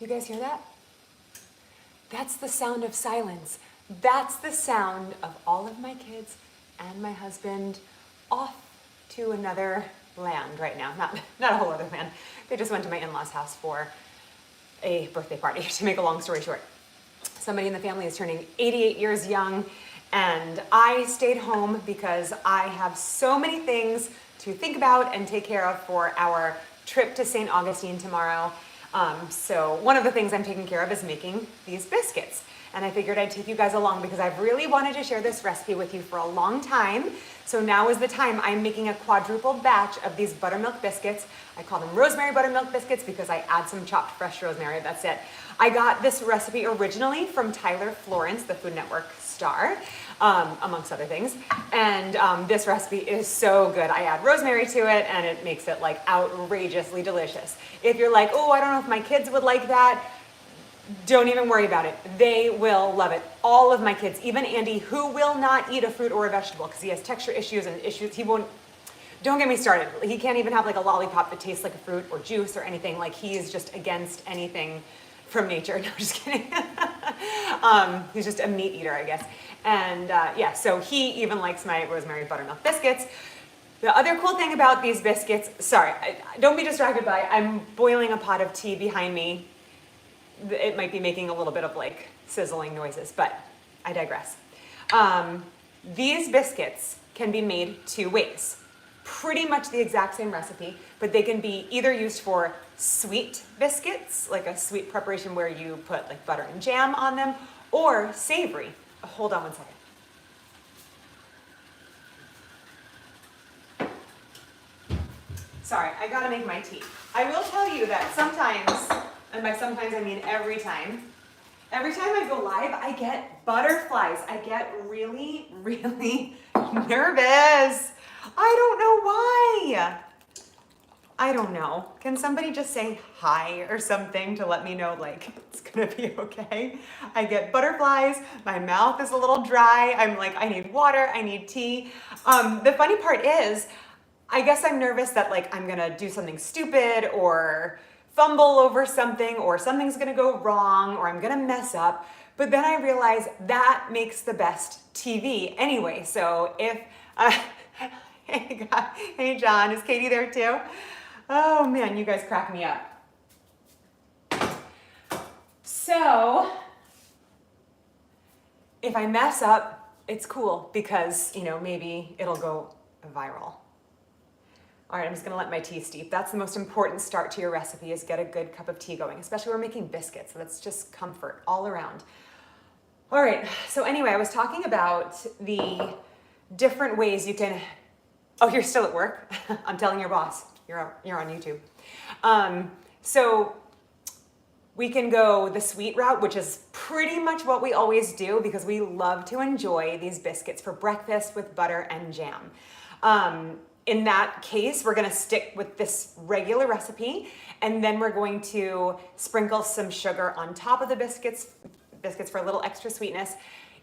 You guys hear that? That's the sound of silence. That's the sound of all of my kids and my husband off to another land right now. Not a whole other land. They just went to my in-laws' house for a birthday party, to make a long story short. Somebody in the family is turning 88 years young, and I stayed home because I have so many things to think about and take care of for our trip to St. Augustine tomorrow. So one of the things I'm taking care of is making these biscuits. And I figured I'd take you guys along because I've really wanted to share this recipe with you for a long time. So now is the time. I'm making a quadruple batch of these buttermilk biscuits. I call them Rosemary buttermilk biscuits because I add some chopped fresh rosemary, that's it. I got this recipe originally from Tyler Florence, the Food Network star, amongst other things. And this recipe is so good. I add rosemary to it and it makes it like outrageously delicious. If you're like, oh, I don't know if my kids would like that, don't even worry about it. They will love it. All of my kids, even Andy, who will not eat a fruit or a vegetable because he has texture issues and issues. He won't, don't get me started. He can't even have like a lollipop that tastes like a fruit or juice or anything. Like he is just against anything from nature. No, just kidding. He's just a meat eater, I guess. And yeah, so he even likes my rosemary buttermilk biscuits. The other cool thing about these biscuits, sorry, don't be distracted by, I'm boiling a pot of tea behind me. It might be making a little bit of like sizzling noises, but I digress. These biscuits can be made two ways. Pretty much the exact same recipe, but they can be either used for sweet biscuits, like a sweet preparation where you put like butter and jam on them, or savory. Hold on one second. Sorry, I gotta make my tea. I will tell you that sometimes, and by sometimes I mean every time I go live, I get butterflies. I get really, really nervous. I don't know why. I don't know. Can somebody just say hi or something to let me know like it's gonna be okay? I get butterflies, my mouth is a little dry. I'm like, I need water, I need tea. The funny part is, I guess I'm nervous that like I'm gonna do something stupid or fumble over something or something's gonna go wrong or I'm gonna mess up. But then I realize that makes the best TV anyway. So if, hey John, is Katie there too? Oh man, you guys crack me up. So if I mess up, it's cool because, you know, maybe it'll go viral. All right, I'm just gonna let my tea steep. That's the most important start to your recipe, is get a good cup of tea going, especially when we're making biscuits. So that's just comfort all around. All right, so anyway, I was talking about the different ways you can, oh, you're still at work? I'm telling your boss, you're on YouTube. So we can go the sweet route, which is pretty much what we always do because we love to enjoy these biscuits for breakfast with butter and jam. In that case, we're gonna stick with this regular recipe, and then we're going to sprinkle some sugar on top of the biscuits for a little extra sweetness.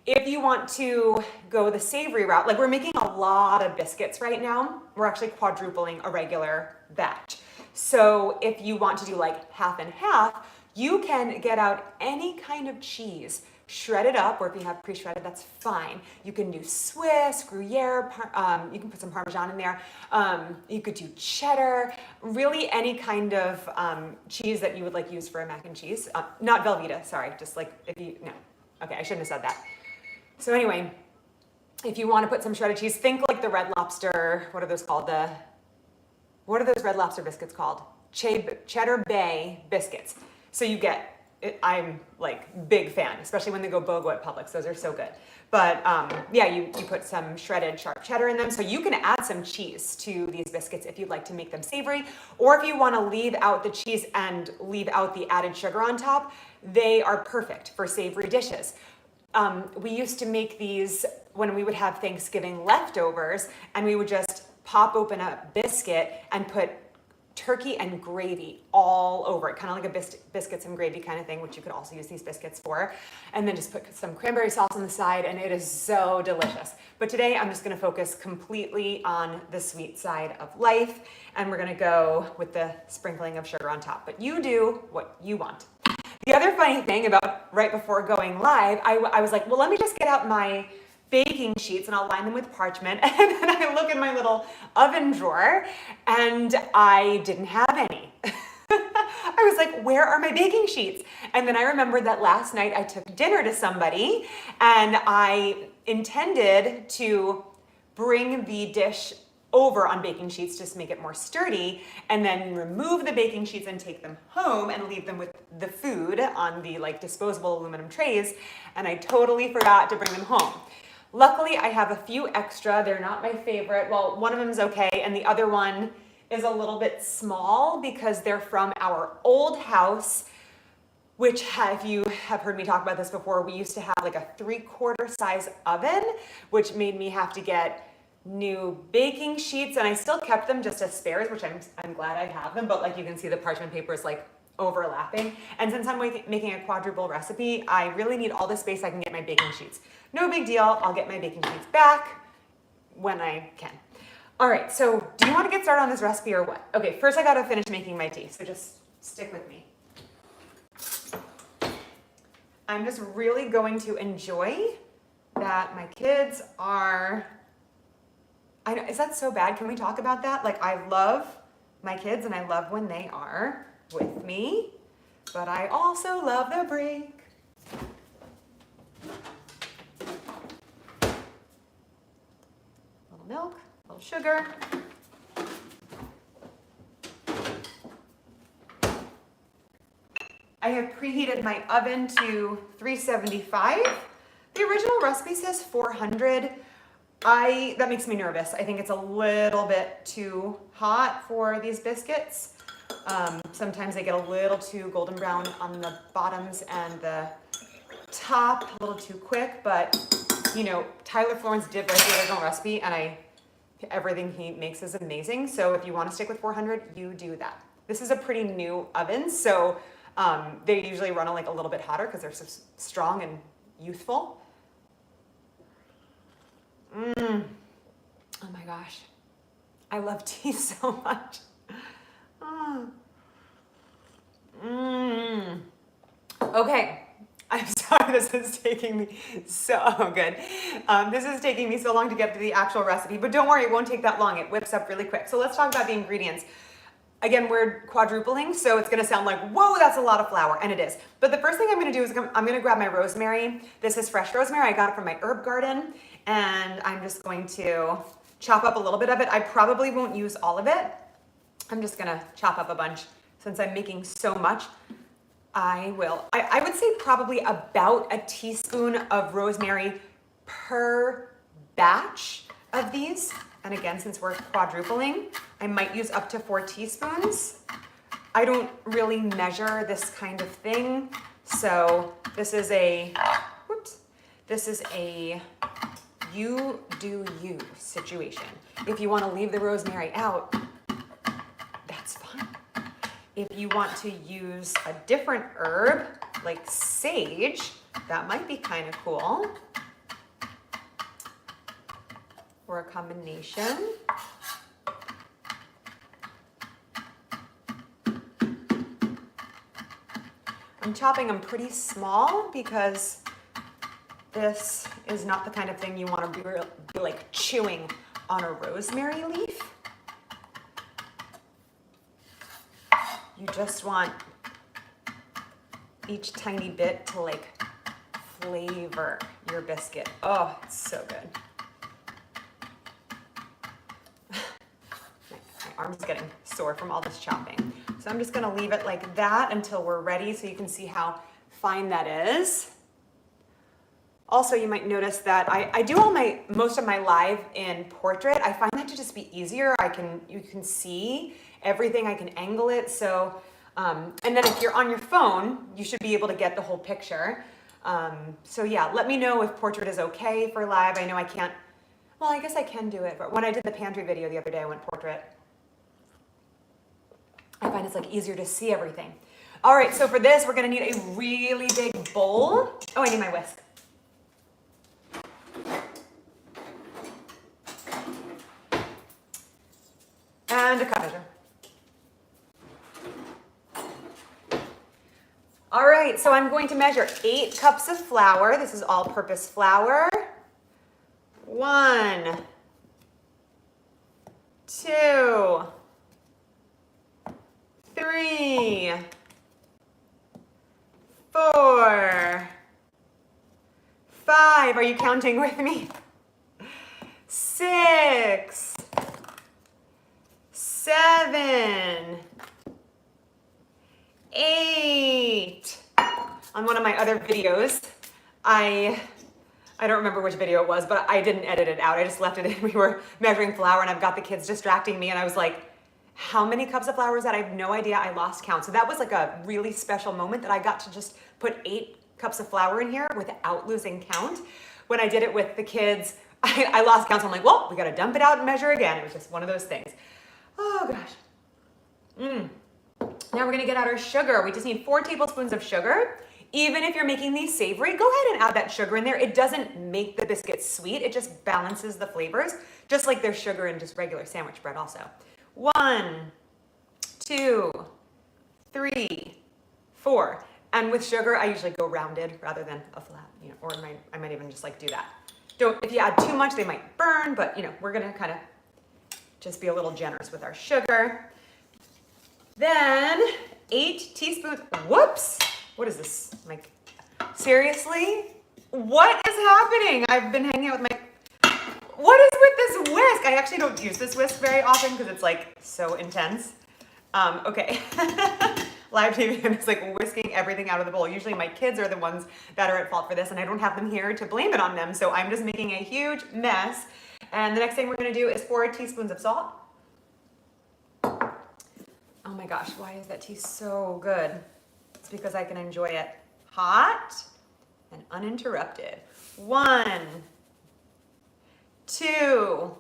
If you want to go the savory route, like we're making a lot of biscuits right now, we're actually quadrupling a regular batch. So if you want to do like half and half, you can get out any kind of cheese, shred it up, or if you have pre-shredded, that's fine. You can do Swiss, Gruyere, you can put some Parmesan in there. You could do cheddar, really any kind of cheese that you would like use for a mac and cheese. Not Velveeta, sorry, just like if you, no. Okay, I shouldn't have said that. So anyway, if you want to put some shredded cheese, think like the Red Lobster, what are those called? What are those Red Lobster biscuits called? Cheddar Bay biscuits. So you get, I'm like big fan, especially when they go BOGO at Publix. Those are so good. But yeah, you put some shredded sharp cheddar in them. So you can add some cheese to these biscuits if you'd like to make them savory, or if you want to leave out the cheese and leave out the added sugar on top, they are perfect for savory dishes. We used to make these when we would have Thanksgiving leftovers, and we would just pop open a biscuit and put turkey and gravy all over it, kind of like a biscuits and gravy kind of thing, which you could also use these biscuits for. And then just put some cranberry sauce on the side, and it is so delicious. But today I'm just gonna focus completely on the sweet side of life, and we're gonna go with the sprinkling of sugar on top. But you do what you want. The other funny thing about right before going live, I was like, well, let me just get out my baking sheets and I'll line them with parchment. And then I look in my little oven drawer and I didn't have any. I was like, where are my baking sheets? And then I remembered that last night I took dinner to somebody and I intended to bring the dish over on baking sheets just to make it more sturdy, and then remove the baking sheets and take them home and leave them with the food on the like disposable aluminum trays, and I totally forgot to bring them home. Luckily, I have a few extra. They're not my favorite. Well, one of them is okay, and the other one is a little bit small because they're from our old house, which if you have heard me talk about this before, we used to have like a 3/4 size oven, which made me have to get new baking sheets, and I still kept them just as spares, which I'm glad I have them, but like you can see the parchment paper is like overlapping. And since I'm making a quadruple recipe, I really need all the space I can get my baking sheets. No big deal, I'll get my baking sheets back when I can. All right, so do you want to get started on this recipe or what? Okay, first I gotta finish making my tea, so just stick with me. I'm just really going to enjoy that my kids are, I know, is that so bad? Can we talk about that? Like, I love my kids and I love when they are with me, but I also love the break. Little milk, little sugar. I have preheated my oven to 375. The original recipe says 400. That makes me nervous. I think it's a little bit too hot for these biscuits. Sometimes they get a little too golden brown on the bottoms and the top, a little too quick, but you know, Tyler Florence did write the original recipe and everything he makes is amazing. So if you want to stick with 400, you do that. This is a pretty new oven, so they usually run like a little bit hotter because they're so strong and youthful. Oh my gosh. I love tea so much. Okay. I'm sorry this is taking me so good. This is taking me so long to get to the actual recipe, but don't worry, it won't take that long. It whips up really quick. So let's talk about the ingredients. Again, we're quadrupling, so it's gonna sound like, whoa, that's a lot of flour, and it is. But the first thing I'm gonna do is I'm gonna grab my rosemary. This is fresh rosemary. I got it from my herb garden, and I'm just going to chop up a little bit of it. I probably won't use all of it. I'm just gonna chop up a bunch. Since I'm making so much, I will. I would say probably about a teaspoon of rosemary per batch of these. And again, since we're quadrupling, I might use up to 4 teaspoons. I don't really measure this kind of thing. So this is a you do you situation. If you want to leave the rosemary out, that's fine. If you want to use a different herb, like sage, that might be kind of cool. Or a combination. I'm chopping them pretty small because this is not the kind of thing you want to be like chewing on a rosemary leaf. You just want each tiny bit to like flavor your biscuit. Oh, it's so good. My arm's getting sore from all this chopping. So I'm just gonna leave it like that until we're ready so you can see how fine that is. Also, you might notice that I do most of my live in portrait. I find that to just be easier. You can see everything, I can angle it. So, and then if you're on your phone, you should be able to get the whole picture. So yeah, let me know if portrait is okay for live. I know I can't, well, I guess I can do it, but when I did the pantry video the other day, I went portrait. I find it's like easier to see everything. All right, so for this, we're gonna need a really big bowl. Oh, I need my whisk. And a cup measure. All right, so I'm going to measure 8 cups of flour. This is all-purpose flour. 1, 2, 3, 4, 5. Are you counting with me? 6, 7, 8. On one of my other videos, I don't remember which video it was, but I didn't edit it out. I just left it in. We were measuring flour and I've got the kids distracting me and I was like, how many cups of flour is that? I have no idea. I lost count. So that was like a really special moment that I got to just put 8 cups of flour in here without losing count. When I did it with the kids, I lost count. So I'm like, well, we got to dump it out and measure again. It was just one of those things. Oh gosh. Now we're gonna get out our sugar. We just need 4 tablespoons of sugar. Even if you're making these savory, go ahead and add that sugar in there. It doesn't make the biscuits sweet. It just balances the flavors, just like there's sugar in just regular sandwich bread also. 1, 2, 3, 4. And with sugar, I usually go rounded rather than a flat, you know, or I might even just like do that. If you add too much, they might burn, but you know, we're gonna kind of just be a little generous with our sugar. Then 8 teaspoons, whoops. What is this, Mike? Seriously? What is happening? I've been hanging out with my, what is with this whisk? I actually don't use this whisk very often because it's like so intense. Okay. Live TV, I'm just like whisking everything out of the bowl. Usually my kids are the ones that are at fault for this and I don't have them here to blame it on them. So I'm just making a huge mess. And the next thing we're gonna do is 4 teaspoons of salt. Oh my gosh, why is that tea so good? It's because I can enjoy it hot and uninterrupted. 1, 2,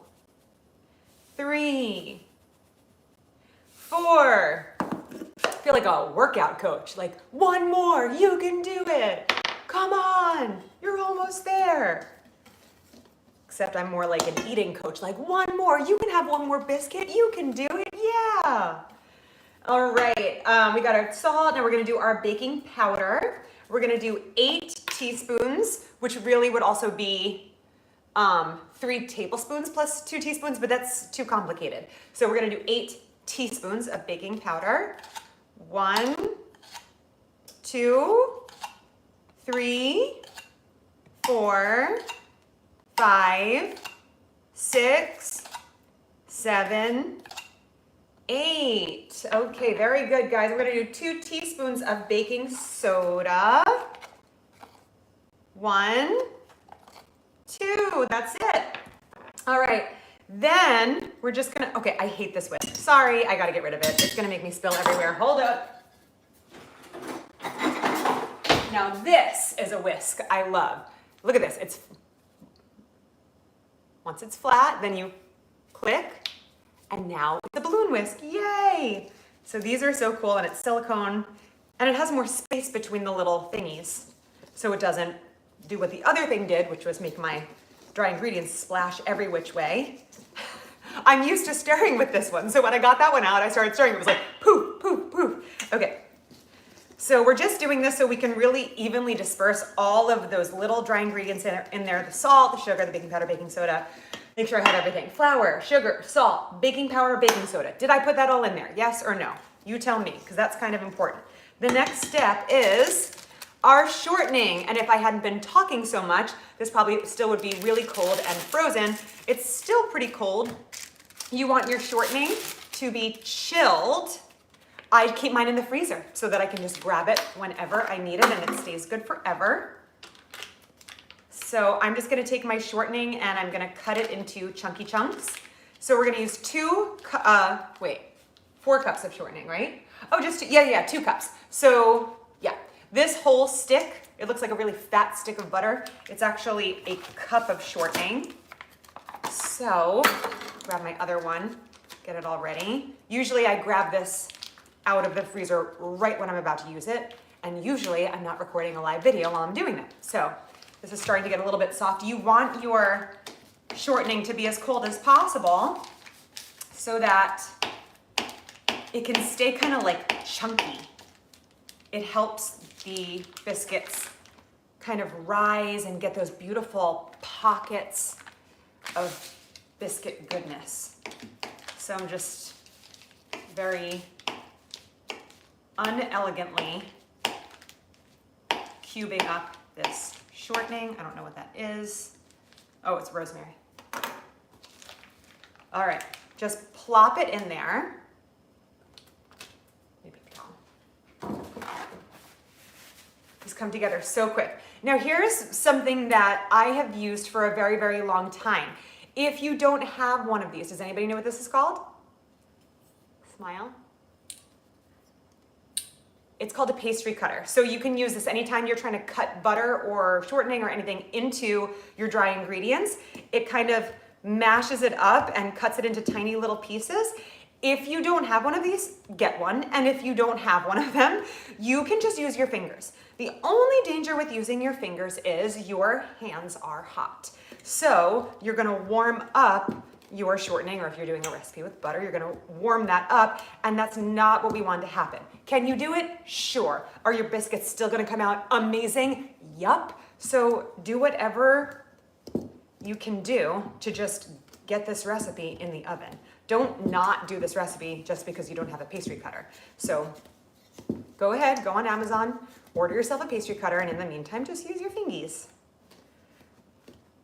3, 4. I feel like a workout coach. Like, 1 more, you can do it. Come on, you're almost there. Except I'm more like an eating coach. Like, 1 more, you can have 1 more biscuit. You can do it, yeah. All right, we got our salt. Now we're gonna do our baking powder. We're gonna do 8 teaspoons, which really would also be 3 tablespoons plus 2 teaspoons, but that's too complicated. So we're gonna do 8 teaspoons of baking powder. 1, 2, 3, 4, 5, 6, 7, 8. Okay, very good, guys. We're gonna do 2 teaspoons of baking soda. 1, 2, that's it. All right, then we're just gonna, okay, I hate this whisk. Sorry, I gotta get rid of it. It's gonna make me spill everywhere. Hold up. Now this is a whisk I love. Look at this, once it's flat, then you click, and now it's a balloon whisk, yay! So these are so cool, and it's silicone, and it has more space between the little thingies, so it doesn't do what the other thing did, which was make my dry ingredients splash every which way. I'm used to stirring with this one, so when I got that one out, I started stirring, it was like poof, poof, poof. Okay, so we're just doing this so we can really evenly disperse all of those little dry ingredients in there, the salt, the sugar, the baking powder, baking soda. Make sure I have everything. Flour, sugar, salt, baking powder, baking soda. Did I put that all in there? Yes or no? You tell me, because that's kind of important. The next step is our shortening. And if I hadn't been talking so much, this probably still would be really cold and frozen. It's still pretty cold. You want your shortening to be chilled. I keep mine in the freezer so that I can just grab it whenever I need it and it stays good forever. So I'm just gonna take my shortening and I'm gonna cut it into chunky chunks. So we're gonna use 4 cups of shortening, right? Oh, just 2 cups. So yeah, this whole stick, it looks like a really fat stick of butter. It's actually a cup of shortening. So grab my other one, get it all ready. Usually I grab this out of the freezer right when I'm about to use it. And usually I'm not recording a live video while I'm doing that. So this is starting to get a little bit soft. You want your shortening to be as cold as possible so that it can stay kind of like chunky. It helps the biscuits kind of rise and get those beautiful pockets of biscuit goodness. So I'm just very unelegantly cubing up this shortening. I don't know what that is. Oh, it's rosemary. All right, just plop it in there. Maybe these come together so quick. Now here's something that I have used for a very, very long time. If you don't have one of these, does anybody know what this is called? Smile. It's called a pastry cutter. So you can use this anytime you're trying to cut butter or shortening or anything into your dry ingredients. It kind of mashes it up and cuts it into tiny little pieces. If you don't have one of these, get one. And if you don't have one of them, you can just use your fingers. The only danger with using your fingers is your hands are hot. So you're gonna warm up your shortening, or if you're doing a recipe with butter, you're gonna warm that up, and that's not what we want to happen. Can you do it? Sure. Are your biscuits still gonna come out amazing? Yup. So do whatever you can do to just get this recipe in the oven. Don't not do this recipe just because you don't have a pastry cutter. So go ahead, go on Amazon, order yourself a pastry cutter, and in the meantime, just use your fingies.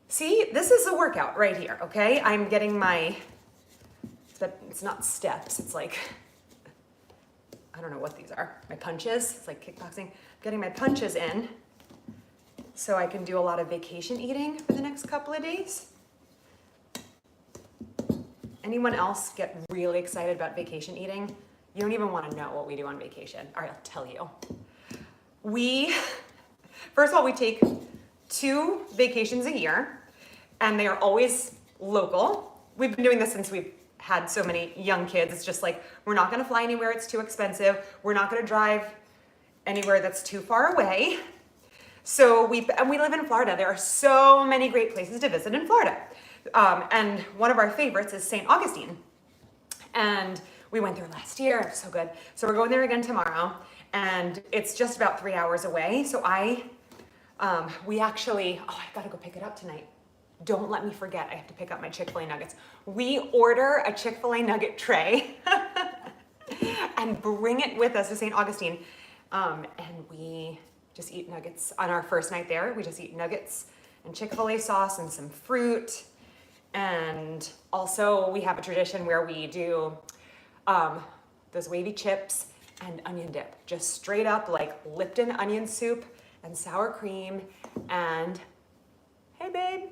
See, this is a workout right here, okay? I'm getting my, it's not steps, it's like, I don't know what these are. My punches, it's like kickboxing. Getting my punches in so I can do a lot of vacation eating for the next couple of days. Anyone else get really excited about vacation eating? You don't even want to know what we do on vacation. All right, I'll tell you. First of all, we take 2 vacations a year, and they are always local. We've been doing this since we've had so many young kids. It's just like, we're not gonna fly anywhere, it's too expensive. We're not gonna drive anywhere that's too far away. So we live in Florida. There are so many great places to visit in Florida. And one of our favorites is St. Augustine. And we went there last year, it was so good. So we're going there again tomorrow, and it's just about 3 hours away. So we actually, I gotta go pick it up tonight. Don't let me forget, I have to pick up my Chick-fil-A nuggets. We order a Chick-fil-A nugget tray and bring it with us to St. Augustine. And we just eat nuggets on our first night there. We just eat nuggets and Chick-fil-A sauce and some fruit. And also we have a tradition where we do those wavy chips and onion dip, just straight up like Lipton onion soup and sour cream and, hey babe,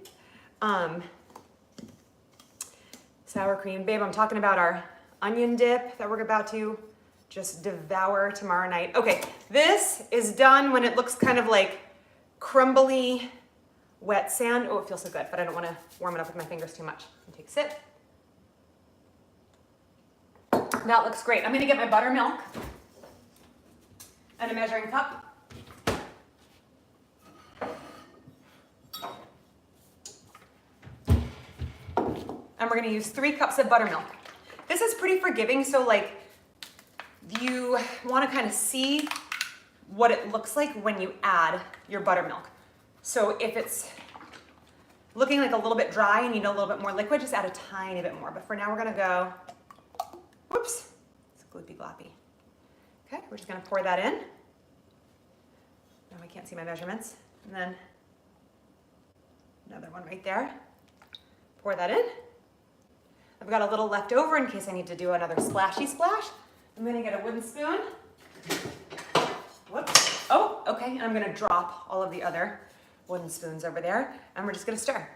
sour cream. Babe, I'm talking about our onion dip that we're about to just devour tomorrow night. Okay, this is done when it looks kind of like crumbly, wet sand. Oh, it feels so good, but I don't want to warm it up with my fingers too much. Take a sip. That looks great. I'm gonna get my buttermilk and a measuring cup. And we're gonna use 3 cups of buttermilk. This is pretty forgiving, so like you wanna kind of see what it looks like when you add your buttermilk. So if it's looking like a little bit dry and you need a little bit more liquid, just add a tiny bit more. But for now, we're gonna go, whoops, it's gloopy gloppy. Okay, we're just gonna pour that in. Now I can't see my measurements. And then another one right there. Pour that in. I've got a little left over in case I need to do another splashy splash. I'm gonna get a wooden spoon. Whoops. Oh, okay, and I'm gonna drop all of the other wooden spoons over there, and we're just gonna start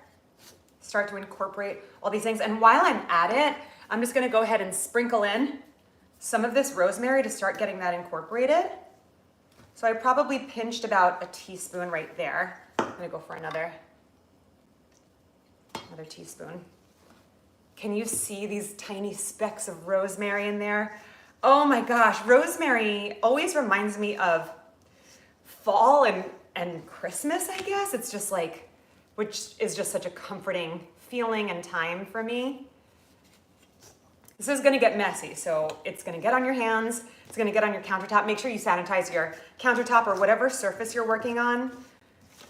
to incorporate all these things. And while I'm at it, I'm just gonna go ahead and sprinkle in some of this rosemary to start getting that incorporated. So I probably pinched about a teaspoon right there. I'm gonna go for another teaspoon. Can you see these tiny specks of rosemary in there? Oh my gosh, rosemary always reminds me of fall and Christmas, I guess. It's just like, which is just such a comforting feeling and time for me. This is gonna get messy, so it's gonna get on your hands, it's gonna get on your countertop. Make sure you sanitize your countertop or whatever surface you're working on.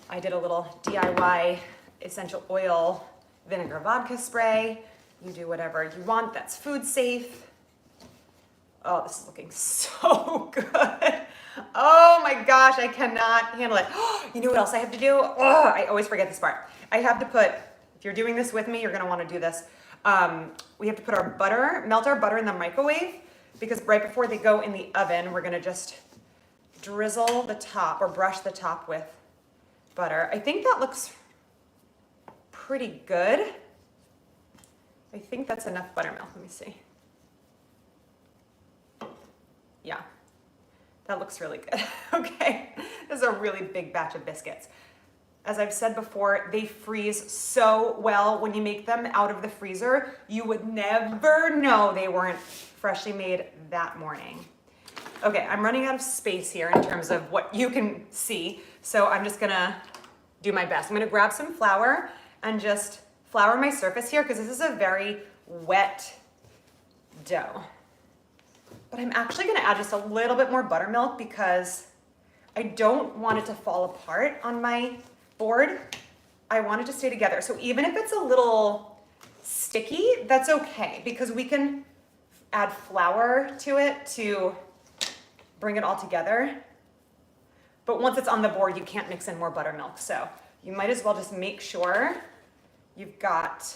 I did a little DIY essential oil vinegar vodka spray. You do whatever you want that's food safe. Oh, this is looking so good. Oh my gosh, I cannot handle it. You know what else I have to do? Oh, I always forget this part. I have to put, if you're doing this with me, you're gonna wanna do this. We have to put our butter, melt our butter in the microwave, because right before they go in the oven, we're gonna just drizzle the top or brush the top with butter. I think that looks pretty good. I think that's enough buttermilk. Let me see. Yeah, that looks really good. Okay, this is a really big batch of biscuits. As I've said before, they freeze so well when you make them out of the freezer. You would never know they weren't freshly made that morning. Okay, I'm running out of space here in terms of what you can see, so I'm just gonna do my best. I'm gonna grab some flour and just flour my surface here because this is a very wet dough. But I'm actually gonna add just a little bit more buttermilk because I don't want it to fall apart on my board. I want it to stay together. So even if it's a little sticky, that's okay because we can add flour to it to bring it all together. But once it's on the board, you can't mix in more buttermilk. So you might as well just make sure you've got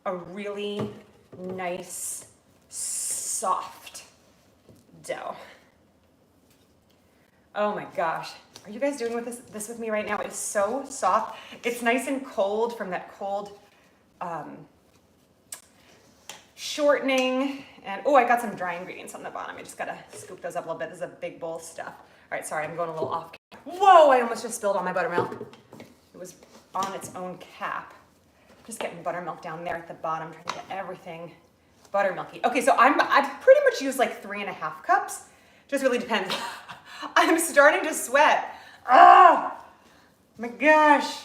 a really nice, soft dough. Oh my gosh. Are you guys doing this with me right now? It's so soft. It's nice and cold from that cold shortening. And oh, I got some dry ingredients on the bottom. I just gotta scoop those up a little bit. This is a big bowl of stuff. All right, sorry, I'm going a little off. Whoa, I almost just spilled all my buttermilk. It was on its own cap. Just getting buttermilk down there at the bottom, trying to get everything buttermilky. Okay, so I pretty much use like 3.5 cups. Just really depends. I'm starting to sweat. Oh my gosh.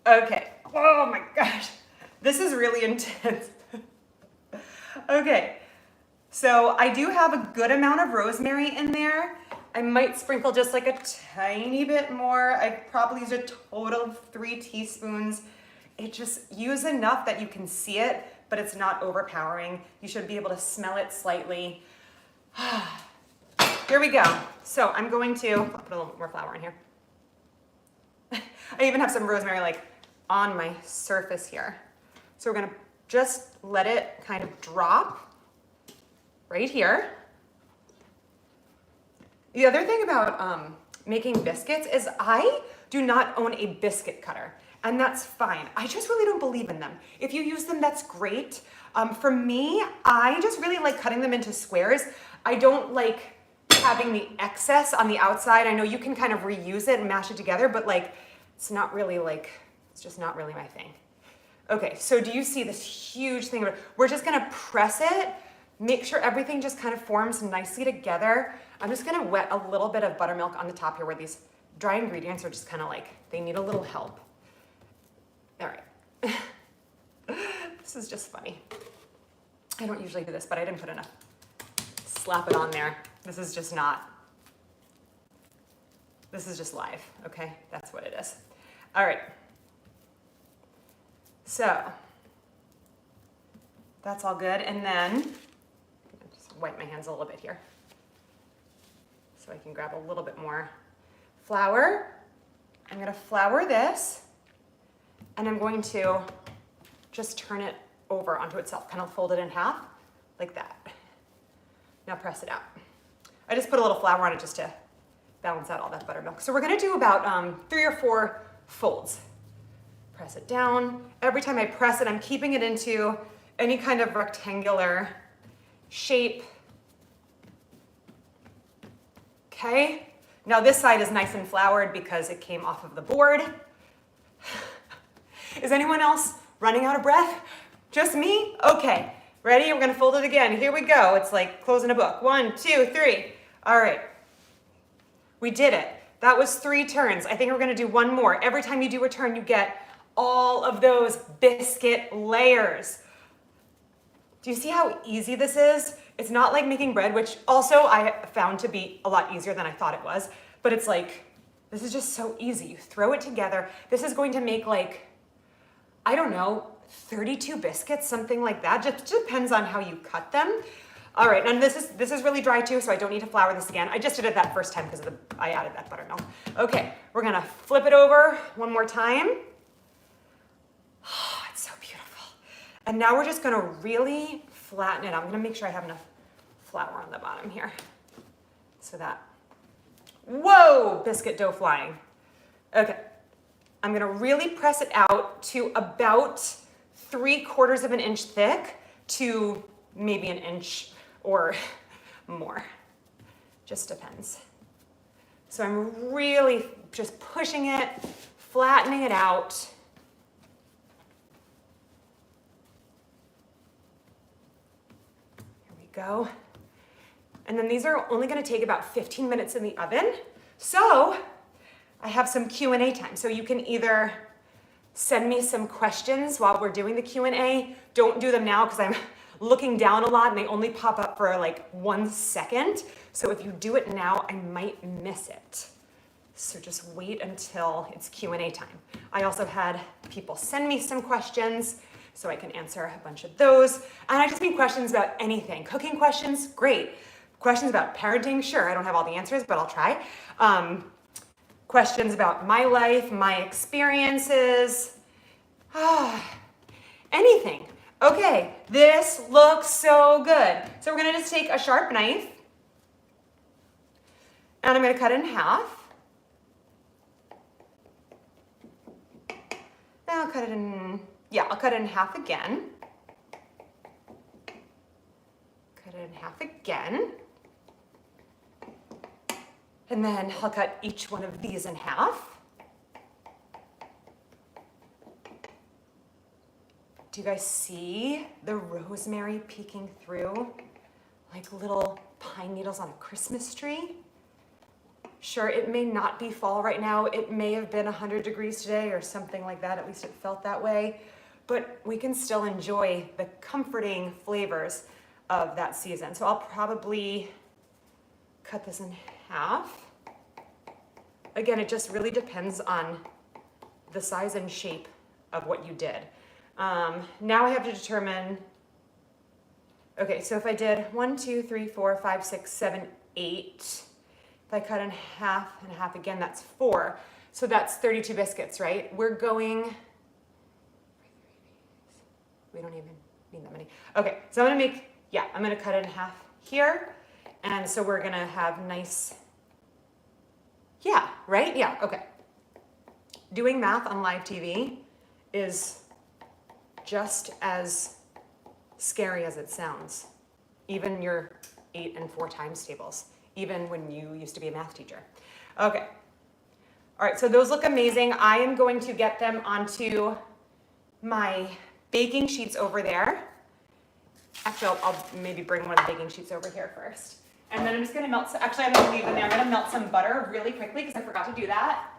Okay. Oh my gosh. This is really intense. Okay. So I do have a good amount of rosemary in there. I might sprinkle just like a tiny bit more. I probably use a total of 3 teaspoons. It just use enough that you can see it, but it's not overpowering. You should be able to smell it slightly. Here we go. So I'm going to I'll put a little more flour in here. I even have some rosemary like on my surface here. So we're gonna just let it kind of drop right here. The other thing about making biscuits is I do not own a biscuit cutter, and that's fine. I just really don't believe in them. If you use them, that's great. For me, I just really like cutting them into squares. I don't like having the excess on the outside. I know you can kind of reuse it and mash it together, but like, it's not really like, it's just not really my thing. Okay, so do you see this huge thing? We're just gonna press it, make sure everything just kind of forms nicely together. I'm just gonna wet a little bit of buttermilk on the top here where these dry ingredients are just kind of like, they need a little help. All right. This is just funny. I don't usually do this, but I didn't put enough. Slap it on there. This is just live, okay? That's what it is. All right. So, that's all good. And then, just wipe my hands a little bit here so I can grab a little bit more flour. I'm gonna flour this, and I'm going to just turn it over onto itself, kind of fold it in half, like that. Now press it out. I just put a little flour on it just to balance out all that buttermilk. So we're gonna do about 3 or 4 folds. Press it down. Every time I press it, I'm keeping it into any kind of rectangular shape. Okay, now this side is nice and floured because it came off of the board. Is anyone else running out of breath? Just me? Okay. Ready? We're gonna fold it again. Here we go. It's like closing a book. 1, 2, 3. All right. We did it. That was 3 turns. I think we're gonna do 1 more. Every time you do a turn, you get all of those biscuit layers. Do you see how easy this is? It's not like making bread, which also I found to be a lot easier than I thought it was, but it's like, this is just so easy. You throw it together. This is going to make like, I don't know, 32 biscuits, something like that. Just depends on how you cut them. All right, and this is really dry too, so I don't need to flour this again. I just did it that first time because I added that buttermilk. Okay, we're gonna flip it over one more time. Oh, it's so beautiful. And now we're just gonna really flatten it. I'm gonna make sure I have enough flour on the bottom here. So that, whoa, biscuit dough flying. Okay, I'm gonna really press it out to about 3/4 of an inch thick to maybe an inch or more, just depends. So I'm really just pushing it, flattening it out. Here we go. And then these are only gonna take about 15 minutes in the oven. So I have some Q&A time. So you can either send me some questions while we're doing the Q&A. Don't do them now because I'm looking down a lot and they only pop up for like 1 second. So if you do it now, I might miss it. So just wait until it's Q&A time. I also had people send me some questions so I can answer a bunch of those. And I just mean questions about anything. Cooking questions, great. Questions about parenting, sure, I don't have all the answers, but I'll try. Questions about my life, my experiences, anything. Okay, this looks so good. So we're gonna just take a sharp knife and I'm gonna cut it in half. Now I'll cut it in, I'll cut it in half again. Cut it in half again. And then I'll cut each one of these in half. Do you guys see the rosemary peeking through like little pine needles on a Christmas tree? Sure, it may not be fall right now. It may have been 100 degrees today or something like that. At least it felt that way. But we can still enjoy the comforting flavors of that season. So I'll probably cut this in half. Again, it just really depends on the size and shape of what you did. Now I have to determine, okay, so if I did 1, 2, 3, 4, 5, 6, 7, 8, if I cut in half and a half again, that's 4. So that's 32 biscuits, right? We're going, we don't even need that many. Okay, so I'm gonna make, I'm gonna cut it in half here. And so we're gonna have nice, right? Yeah, okay. Doing math on live TV is just as scary as it sounds. Even your 8 and 4 times tables, even when you used to be a math teacher. Okay, all right, so those look amazing. I am going to get them onto my baking sheets over there. Actually, I'll maybe bring one of the baking sheets over here first. And then I'm just gonna melt, actually I'm gonna leave them there. I'm gonna melt some butter really quickly because I forgot to do that.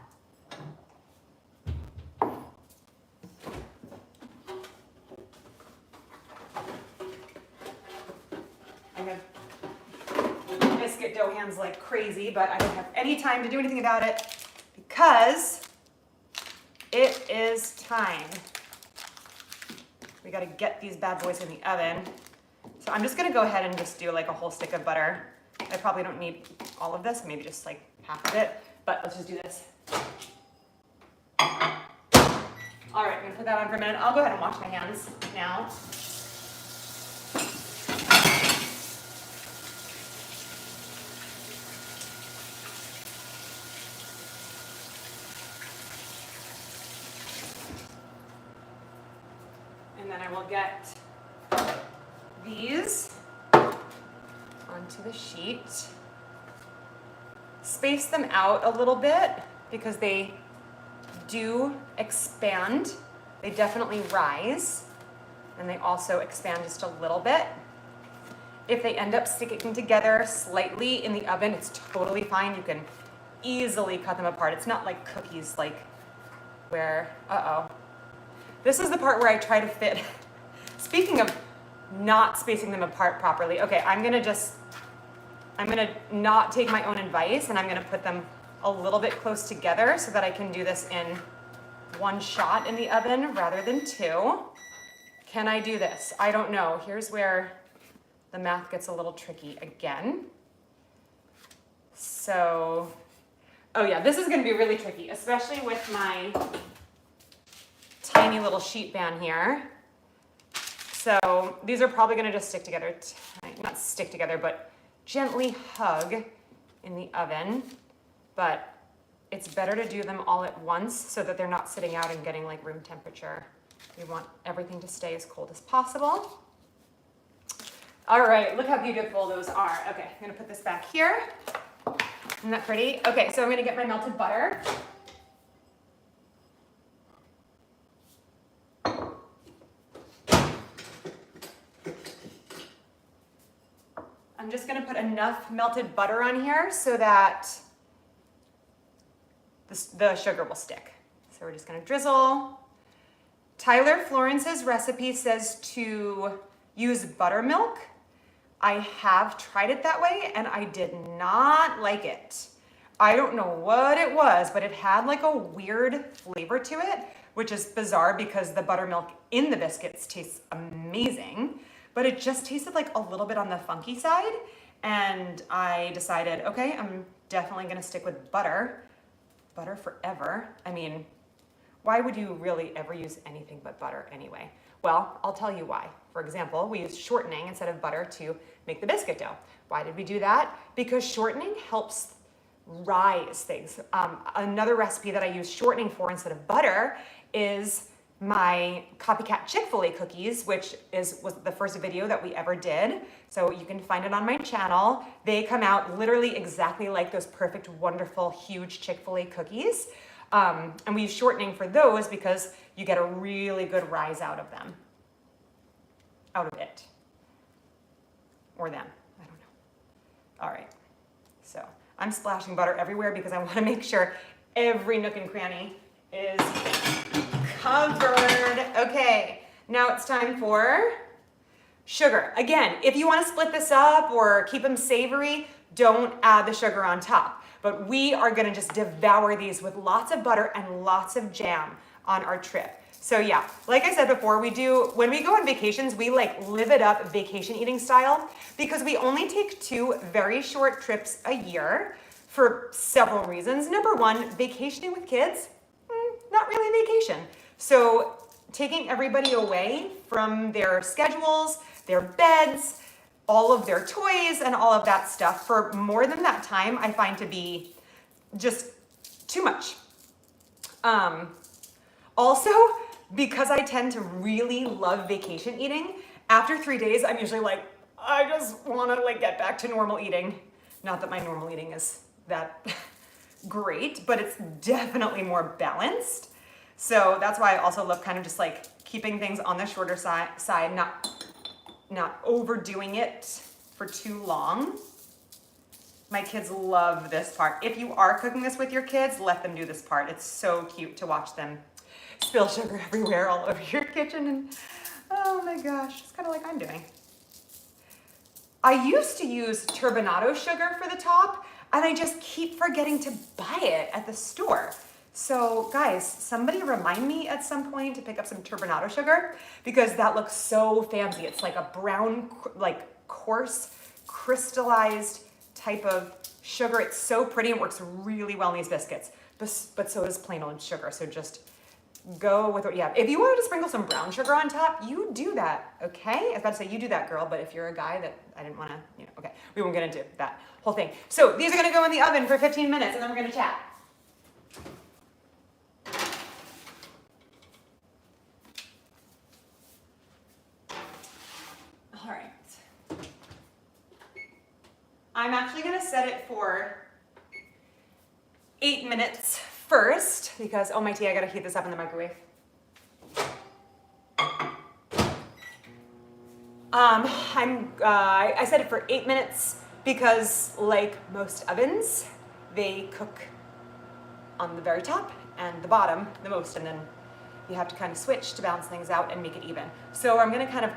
I have biscuit dough hands like crazy, but I don't have any time to do anything about it because it is time. We gotta get these bad boys in the oven. So I'm just gonna go ahead and just do like a whole stick of butter. I probably don't need all of this, maybe just like half of it, but let's just do this. All right, I'm gonna put that on for a minute. I'll go ahead and wash my hands now. And then I will get these onto the sheet. Space them out a little bit because they do expand. They definitely rise and they also expand just a little bit. If they end up sticking together slightly in the oven, it's totally fine. You can easily cut them apart. It's not like cookies, like where, This is the part where I try to fit. Speaking of not spacing them apart properly. Okay, I'm gonna not take my own advice, and I'm gonna put them a little bit close together so that I can do this in one shot in the oven rather than two. Can I do this? I don't know. Here's where the math gets a little tricky again. So, oh yeah, this is gonna be really tricky, especially with my tiny little sheet pan here. So these are probably gonna just stick together, not stick together, but gently hug in the oven. But it's better to do them all at once so that they're not sitting out and getting like room temperature. We want everything to stay as cold as possible. All right, look how beautiful those are. Okay, I'm gonna put this back here. Isn't that pretty? Okay, so I'm gonna get my melted butter. I'm just gonna put enough melted butter on here so that the sugar will stick. So we're just gonna drizzle. Tyler Florence's recipe says to use buttermilk. I have tried it that way and I did not like it. I don't know what it was, but it had like a weird flavor to it, which is bizarre because the buttermilk in the biscuits tastes amazing, but it just tasted like a little bit on the funky side. And I decided, okay, I'm definitely gonna stick with butter. Butter forever. I mean, why would you really ever use anything but butter anyway? Well, I'll tell you why. For example, we use shortening instead of butter to make the biscuit dough. Why did we do that? Because shortening helps rise things. Another recipe that I use shortening for instead of butter is my copycat Chick-fil-A cookies, which was the first video that we ever did. So you can find it on my channel. They come out literally exactly like those perfect, wonderful, huge Chick-fil-A cookies. And we use shortening for those because you get a really good rise out of them. Out of it. Or them, I don't know. All right, so I'm splashing butter everywhere because I wanna make sure every nook and cranny is covered. Okay, now it's time for sugar. Again, if you wanna split this up or keep them savory, don't add the sugar on top. But we are gonna just devour these with lots of butter and lots of jam on our trip. So yeah, like I said before, when we go on vacations, we like live it up vacation eating style because we only take 2 very short trips a year for several reasons. Number one, vacationing with kids, not really vacation. So taking everybody away from their schedules, their beds, all of their toys and all of that stuff for more than that time, I find to be just too much. Also, because I tend to really love vacation eating, after 3 days, I'm usually like, I just wanna like get back to normal eating. Not that my normal eating is that great, but it's definitely more balanced. So that's why I also love kind of just like keeping things on the shorter side, not overdoing it for too long. My kids love this part. If you are cooking this with your kids, let them do this part. It's so cute to watch them spill sugar everywhere all over your kitchen. And oh my gosh, it's kind of like I'm doing. I used to use turbinado sugar for the top, and I just keep forgetting to buy it at the store. So guys, somebody remind me at some point to pick up some turbinado sugar because that looks so fancy. It's like a brown, like coarse, crystallized type of sugar. It's so pretty and works really well in these biscuits, but so does plain old sugar. So just go with what you have. If you wanted to sprinkle some brown sugar on top, you do that, okay? I was about to say, you do that, girl, but if you're a guy that I didn't want to, okay, we won't get into that whole thing. So these are going to go in the oven for 15 minutes, and then we're going to chat. All right. I'm actually going to set it for 8 minutes first because, oh my tea, I gotta heat this up in the microwave. I set it for 8 minutes because, like most ovens, they cook on the very top and the bottom the most, and then you have to kind of switch to balance things out and make it even. So I'm gonna kind of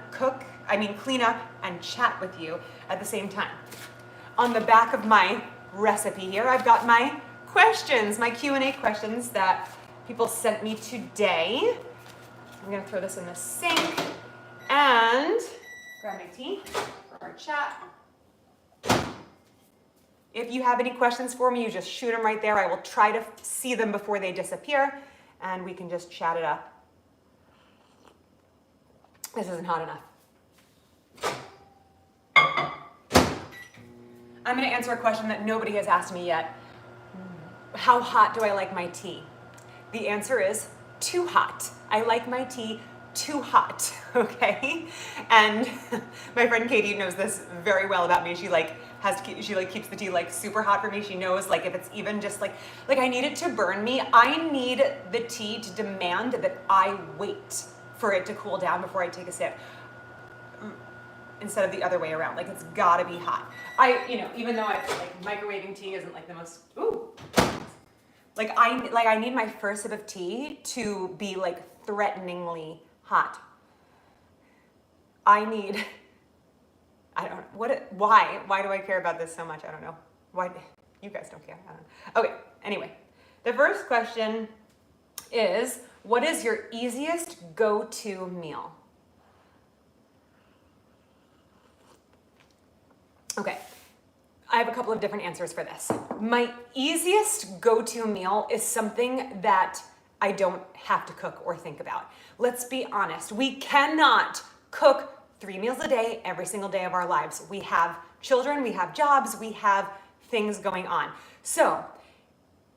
clean up and chat with you at the same time. On the back of my recipe here, I've got my questions, my Q&A questions that people sent me today. I'm gonna throw this in the sink and grab my tea for our chat. If you have any questions for me, you just shoot them right there. I will try to see them before they disappear, and we can just chat it up. This isn't hot enough. I'm going to answer a question that nobody has asked me yet. How hot do I like my tea? The answer is too hot. I like my tea too hot, okay? And my friend Katie knows this very well about me. She keeps the tea like super hot for me. She knows like if it's even just like I need it to burn me. I need the tea to demand that I wait for it to cool down before I take a sip, instead of the other way around. Like it's gotta be hot. Even though microwaving tea isn't like the most, I need my first sip of tea to be like threateningly hot. Why do I care about this so much? I don't know. Why? You guys don't care. I don't know. Okay, anyway. The first question is, what is your easiest go-to meal? Okay, I have a couple of different answers for this. My easiest go-to meal is something that I don't have to cook or think about. Let's be honest, we cannot cook 3 meals a day every single day of our lives. We have children, we have jobs, we have things going on. So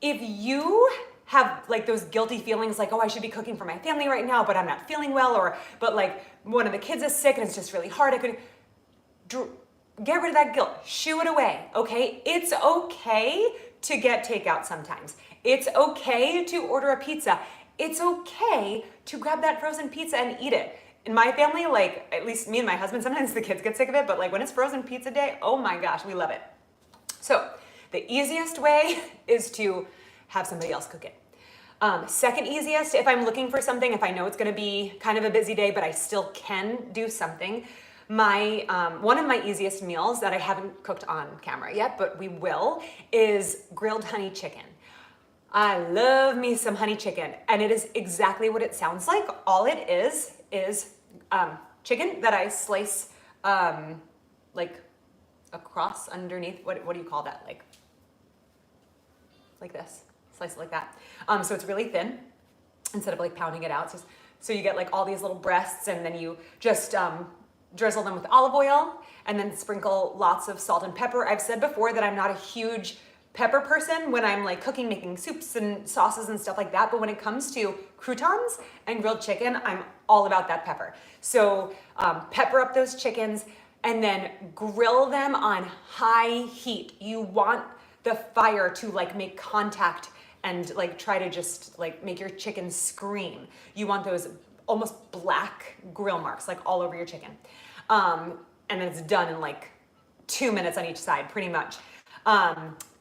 if you have like those guilty feelings like, oh, I should be cooking for my family right now, but I'm not feeling well, but like one of the kids is sick and it's just really hard, get rid of that guilt, shoo it away, okay? It's okay to get takeout sometimes. It's okay to order a pizza. It's okay to grab that frozen pizza and eat it. In my family, like at least me and my husband, sometimes the kids get sick of it, but like when it's frozen pizza day, oh my gosh, we love it. So the easiest way is to have somebody else cook it. Second easiest, if I'm looking for something, if I know it's gonna be kind of a busy day, but I still can do something, one of my easiest meals that I haven't cooked on camera yet, but we will, is grilled honey chicken. I love me some honey chicken, and it is exactly what it sounds like. All it is chicken that I slice like across underneath. What do you call that? Like this. Slice it like that. So it's really thin instead of like pounding it out. So you get like all these little breasts, and then you just drizzle them with olive oil and then sprinkle lots of salt and pepper. I've said before that I'm not a huge pepper person when I'm like cooking, making soups and sauces and stuff like that. But when it comes to croutons and grilled chicken, I'm all about that pepper. So pepper up those chickens and then grill them on high heat. You want the fire to like make contact and like try to just like make your chicken scream. You want those almost black grill marks like all over your chicken. And then it's done in like 2 minutes on each side, pretty much.